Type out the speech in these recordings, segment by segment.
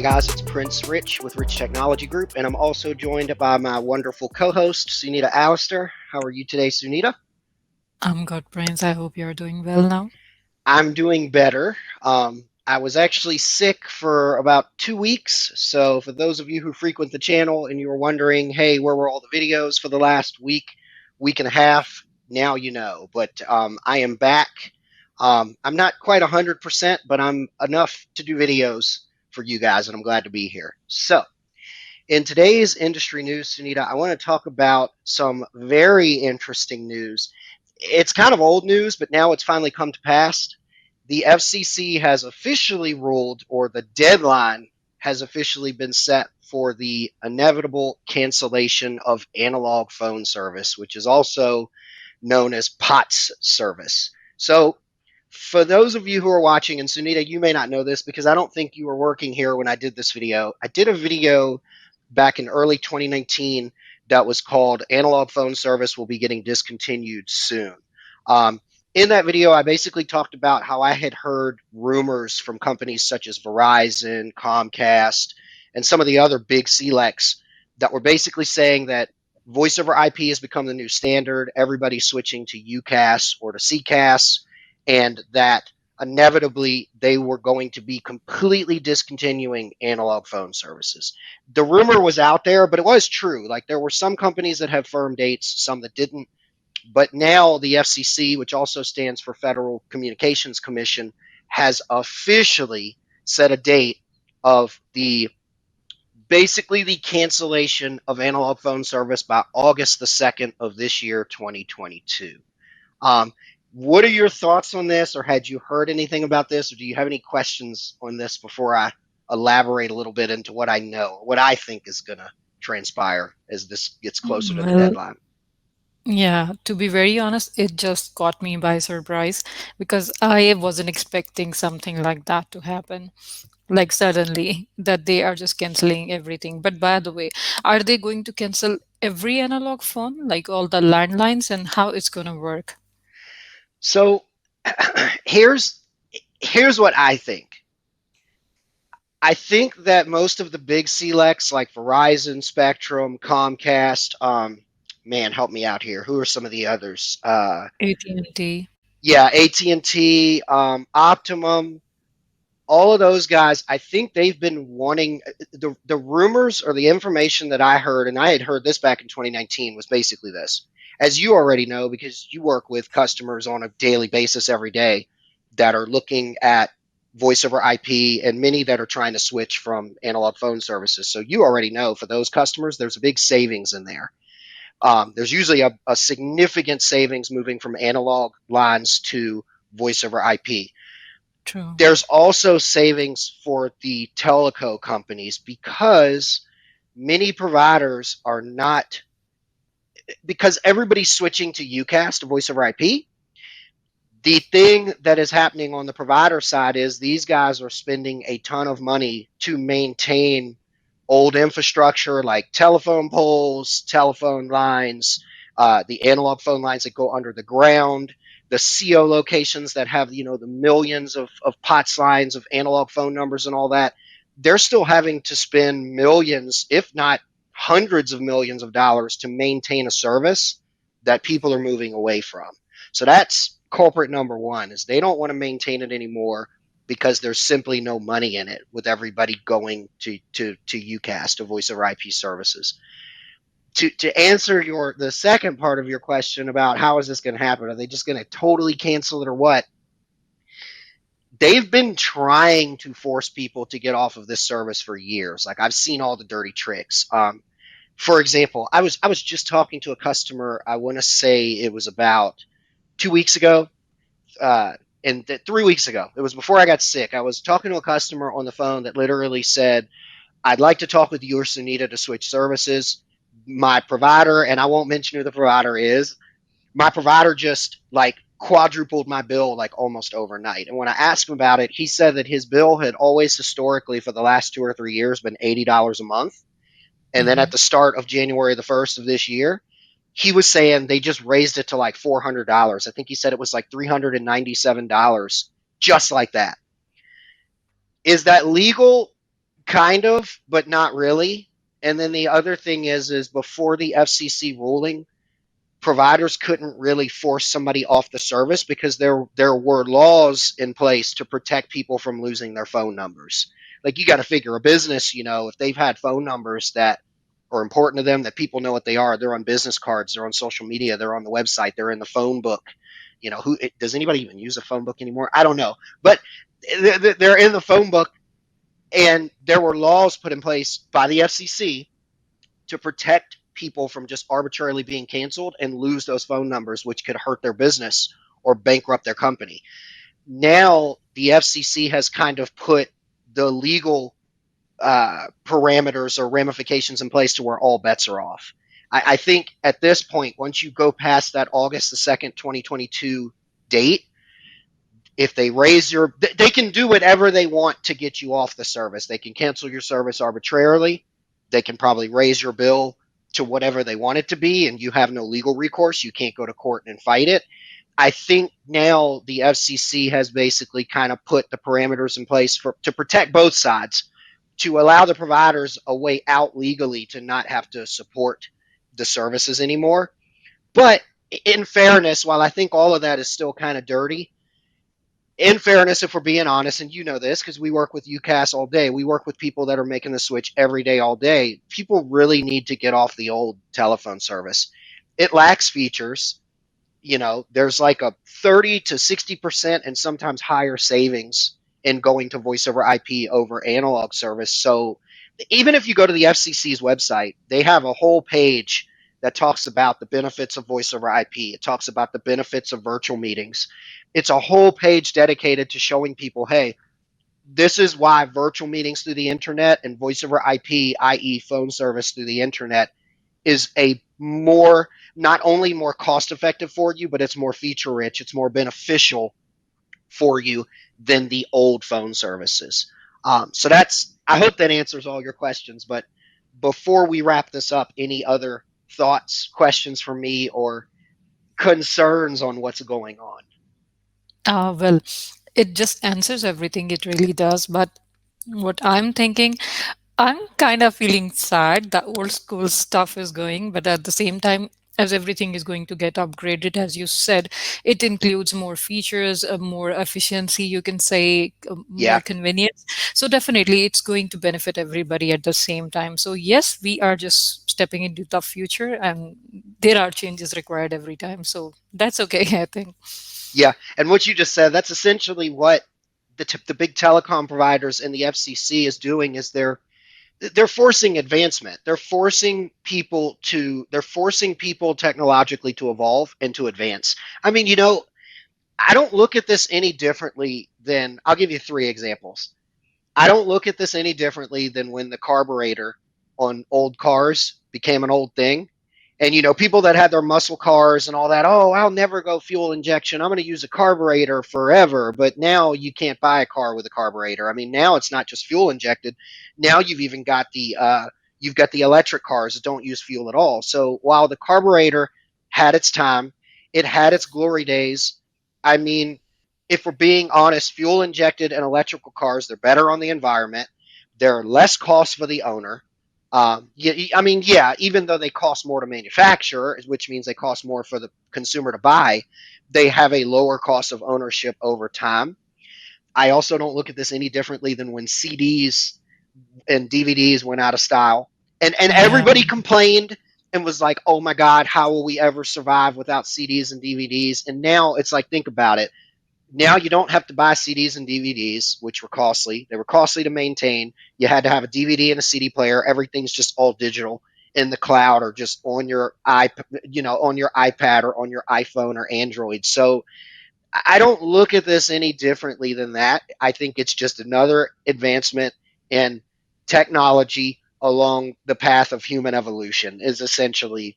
Hey guys, it's Prince Rich with Rich Technology Group, and I'm also joined by my wonderful co-host, Sunita Alistair. How are you today, Sunita? I'm good, Prince. I hope you're doing well now. I'm doing better. I was actually sick for about 2 weeks, so for those of you who frequent the channel and you were wondering, hey, where were all the videos for the last week, week and a half? Now you know. But I am back. I'm not quite 100%, but I'm enough to do videos for you guys, and I'm glad to be here. So, in today's industry news, Sunita, I want to talk about some very interesting news. It's kind of old news, but now it's finally come to pass. The FCC has officially ruled, or the deadline has officially been set for the inevitable cancellation of analog phone service, which is also known as POTS service. So, for those of you who are watching, and Sunita, you may not know this because I don't think you were working here when I did this video. I did a video back in early 2019 that was called Analog Phone Service Will Be Getting Discontinued Soon. Um, in that video, I basically talked about how I had heard rumors from companies such as Verizon, Comcast, and some of the other big CLECs that were basically saying that voice over IP has become the new standard. Everybody's switching to UCAS or to CCAS, and that inevitably they were going to be completely discontinuing analog phone services. The rumor was out there, but it was true. Like there were some companies that have firm dates, some that didn't. But now the FCC, which also stands for Federal Communications Commission, has officially set a date of the basically the cancellation of analog phone service by August the 2nd of this year, 2022. Um, what are your thoughts on this, or had you heard anything about this, or do you have any questions on this before I elaborate a little bit into what I know, what I think is going to transpire as this gets closer to the Well, deadline? yeah, to be very honest, it just caught me by surprise because I wasn't expecting something like that to happen. Like suddenly, that they are just canceling everything. But by the way, are they going to cancel every analog phone, like all the landlines, and how it's going to work? So here's here's what I think. I think that most of the big CLECs like Verizon, Spectrum, Comcast, man, help me out here. Who are some of the others? AT&T. Yeah, AT&T, Optimum, all of those guys. I think they've been wanting the rumors or the information that I heard, and I had heard this back in 2019, was basically this. As you already know, because you work with customers on a daily basis every day that are looking at voice over IP and many that are trying to switch from analog phone services. So you already know for those customers, there's a big savings in there. There's usually a significant savings moving from analog lines to voice over IP. True. There's also savings for the teleco companies because many providers are not, because everybody's switching to UCAS, to voice over IP. The thing that is happening on the provider side is these guys are spending a ton of money to maintain old infrastructure like telephone poles, telephone lines, the analog phone lines that go under the ground, the CO locations that have the millions of POTS lines of analog phone numbers and all that. They're still having to spend millions, if not hundreds of millions of dollars to maintain a service that people are moving away from. So that's culprit number one is they don't want to maintain it anymore because there's simply no money in it with everybody going to UCAS, to voice over IP services. To answer the second part of your question about how is this going to happen, are they just going to totally cancel it or what? They've been trying to force people to get off of this service for years. Like I've seen all the dirty tricks. For example, I was just talking to a customer. I want to say it was about 2 weeks ago, uh, and 3 weeks ago. It was before I got sick. I was talking to a customer on the phone that literally said, "I'd like to talk with you or Sunita to switch services." My provider, and I won't mention who the provider is, my provider just like quadrupled my bill like almost overnight. And when I asked him about it, he said that his bill had always historically for the last 2 or 3 years been $80 a month. And then at Hmm. the start of January the 1st of this year, he was saying they just raised it to like $400. I think he said it was like $397 just like that. Is that legal? kind of, but not really. And then the other thing is before the FCC ruling, providers couldn't really force somebody off the service because there were laws in place to protect people from losing their phone numbers. Like you got to figure a business, if they've had phone numbers that are important to them, that people know what they are, they're on business cards, they're on social media, they're on the website, they're in the phone book. Who does anybody even use a phone book anymore? I don't know, but they're in the phone book, and there were laws put in place by the FCC to protect people from just arbitrarily being canceled and lose those phone numbers, which could hurt their business or bankrupt their company. Now, the FCC has kind of put the legal parameters or ramifications in place to where all bets are off. I think at this point, once you go past that August the 2nd, 2022 date, if they raise they can do whatever they want to get you off the service. They can cancel your service arbitrarily. They can probably raise your bill to whatever they want it to be, and you have no legal recourse. You can't go to court and fight it. I think now the FCC has basically kind of put the parameters in place to protect both sides, to allow the providers a way out legally to not have to support the services anymore. But in fairness, while I think all of that is still kind of dirty, in fairness, if we're being honest, and you know this because we work with UCAS all day, we work with people that are making the switch every day, all day. People really need to get off the old telephone service. It lacks features. There's like a 30 to 60% and sometimes higher savings in going to voice over IP over analog service. So even if you go to the FCC's website, they have a whole page that talks about the benefits of voice over IP. It talks about the benefits of virtual meetings. It's a whole page dedicated to showing people, hey, this is why virtual meetings through the internet and voice over IP, i.e., phone service through the internet, is a more, not only more cost effective for you, but it's more feature rich, it's more beneficial for you than the old phone services. So I hope that answers all your questions. But before we wrap this up, any other thoughts, questions for me, or concerns on what's going on? Well, it just answers everything. It really does. But what I'm thinking, I'm kind of feeling sad that old school stuff is going, but at the same time, as everything is going to get upgraded, as you said, it includes more features, more efficiency, you can say, more Yeah, convenience. So definitely it's going to benefit everybody at the same time. So yes, we are just stepping into the future and there are changes required every time. So that's okay, I think. yeah. And what you just said, that's essentially what the big telecom providers and the FCC is doing. Is they're forcing advancement. They're forcing people technologically to evolve and to advance. I mean, I don't look at this any differently than, I'll give you three examples. I don't look at this any differently than when the carburetor on old cars became an old thing. And people that had their muscle cars and all that, oh, I'll never go fuel injection. I'm going to use a carburetor forever. But now you can't buy a car with a carburetor. I mean, now it's not just fuel injected. Now you've got the electric cars that don't use fuel at all. So while the carburetor had its time, it had its glory days. I mean, if we're being honest, fuel injected and electrical cars, they're better on the environment. They're less cost for the owner. Yeah, I mean, yeah, even though they cost more to manufacture, which means they cost more for the consumer to buy, they have a lower cost of ownership over time. I also don't look at this any differently than when CDs and DVDs went out of style. And Yeah. everybody complained and was like, oh my God, how will we ever survive without CDs and DVDs? And now it's like, think about it. Now you don't have to buy CDs and DVDs, which were costly. They were costly to maintain. You had to have a DVD and a CD player. Everything's just all digital in the cloud or just on your on your iPad or on your iPhone or Android. So I don't look at this any differently than that. I think it's just another advancement in technology along the path of human evolution is essentially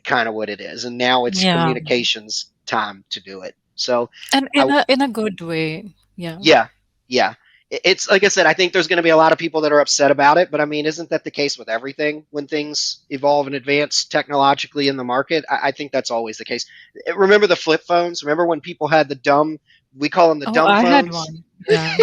kind of what it is. And now it's Yeah. communications time to do it. So And I in a good way. Yeah. yeah, yeah. it's like I said, I think there's going to be a lot of people that are upset about it, but I mean, isn't that the case with everything when things evolve and advance technologically in the market? I think that's always the case. Remember the flip phones? Remember when people had the dumb, we call them the Oh, dumb I had phones? one. Yeah.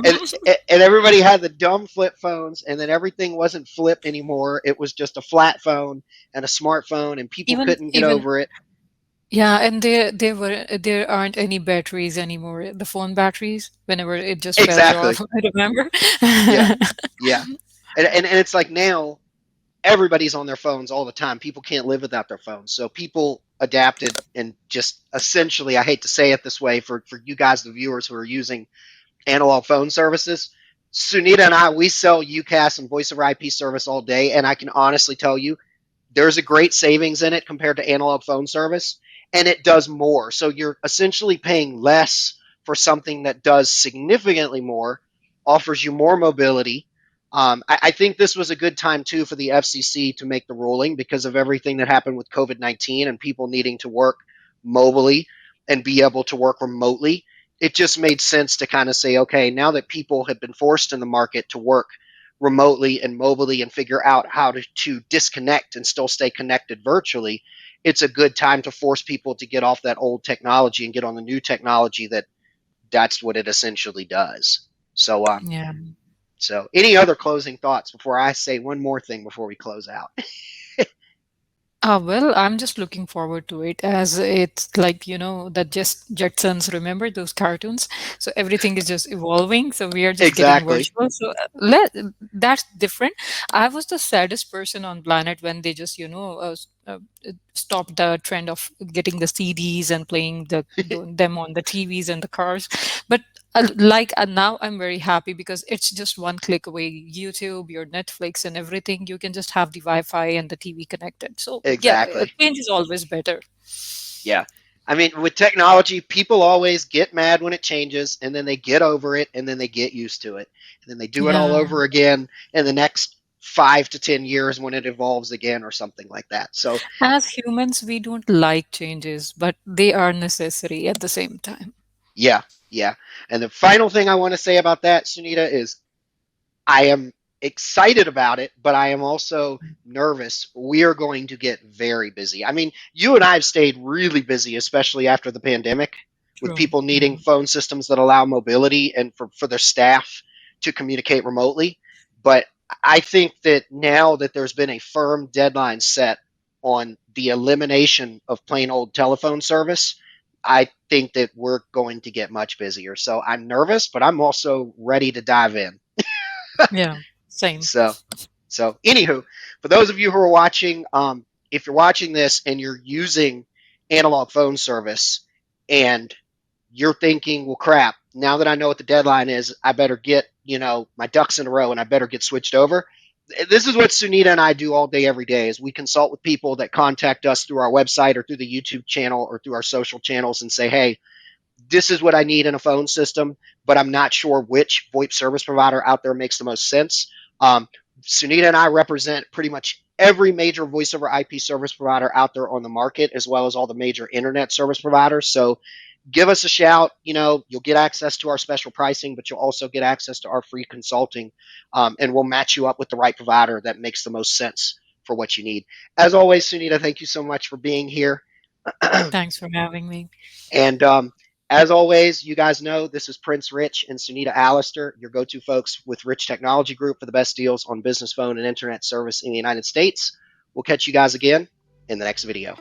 and, and everybody had the dumb flip phones, and then everything wasn't flip anymore. It was just a flat phone and a smartphone, and people Even couldn't get even over it. yeah, and there aren't any batteries anymore. The phone batteries, whenever it just fell Exactly. off, I remember. Yeah. Yeah. And it's like now everybody's on their phones all the time. People can't live without their phones. So people adapted and just essentially, I hate to say it this way for you guys, the viewers who are using analog phone services. Sunita and I, we sell UCAS and voice over IP service all day. And I can honestly tell you, there's a great savings in it compared to analog phone service, and it does more. So you're essentially paying less for something that does significantly more, offers you more mobility. I think this was a good time too for the FCC to make the ruling because of everything that happened with COVID-19 and people needing to work mobilely and be able to work remotely. It just made sense to kind of say, okay, now that people have been forced in the market to work remotely and mobilely and figure out how to disconnect and still stay connected virtually, it's a good time to force people to get off that old technology and get on the new technology that's what it essentially does. So, Yeah. so any other closing thoughts before I say one more thing before we close out? Well, I'm just looking forward to it as it's like, that just Jetsons, remember those cartoons? So everything is just evolving. So we are just getting Exactly. virtual. So that's different. I was the saddest person on planet when they just, stopped the trend of getting the CDs and playing them on the TVs and the cars. But now I'm very happy because it's just one click away. YouTube, your Netflix, and everything. You can just have the Wi-Fi and the TV connected. So yeah, Exactly. change is always better. Yeah. I mean, with technology, people always get mad when it changes, and then they get over it, and then they get used to it. And then they do it all Yeah. over again in the next 5 to 10 years when it evolves again or something like that. So, As humans, we don't like changes, but they are necessary at the same time. yeah, yeah. And the final thing I want to say about that, Sunita, is I am excited about it, but I am also nervous. We are going to get very busy. I mean, you and I have stayed really busy, especially after the pandemic, with True. people needing Yeah. phone systems that allow mobility and for their staff to communicate remotely. But I think that now that there's been a firm deadline set on the elimination of plain old telephone service, I think that we're going to get much busier. So I'm nervous, but I'm also ready to dive in. Yeah. Same. So, so anywho, for those of you who are watching, if you're watching this and you're using analog phone service and you're thinking, well, crap, now that I know what the deadline is, I better get, my ducks in a row and I better get switched over. This is what Sunita and I do all day, every day is we consult with people that contact us through our website or through the YouTube channel or through our social channels and say, hey, this is what I need in a phone system, but I'm not sure which VoIP service provider out there makes the most sense. Um, Sunita and I represent pretty much every major voice over IP service provider out there on the market, as well as all the major internet service providers. So give us a shout. You'll get access to our special pricing, but you'll also get access to our free consulting, and we'll match you up with the right provider that makes the most sense for what you need. As always, Sunita, thank you so much for being here. Thanks for having me. And as always, you guys know this is Prince Rich and Sunita Allister, your go to folks with Rich Technology Group for the best deals on business phone and internet service in the United States. We'll catch you guys again in the next video.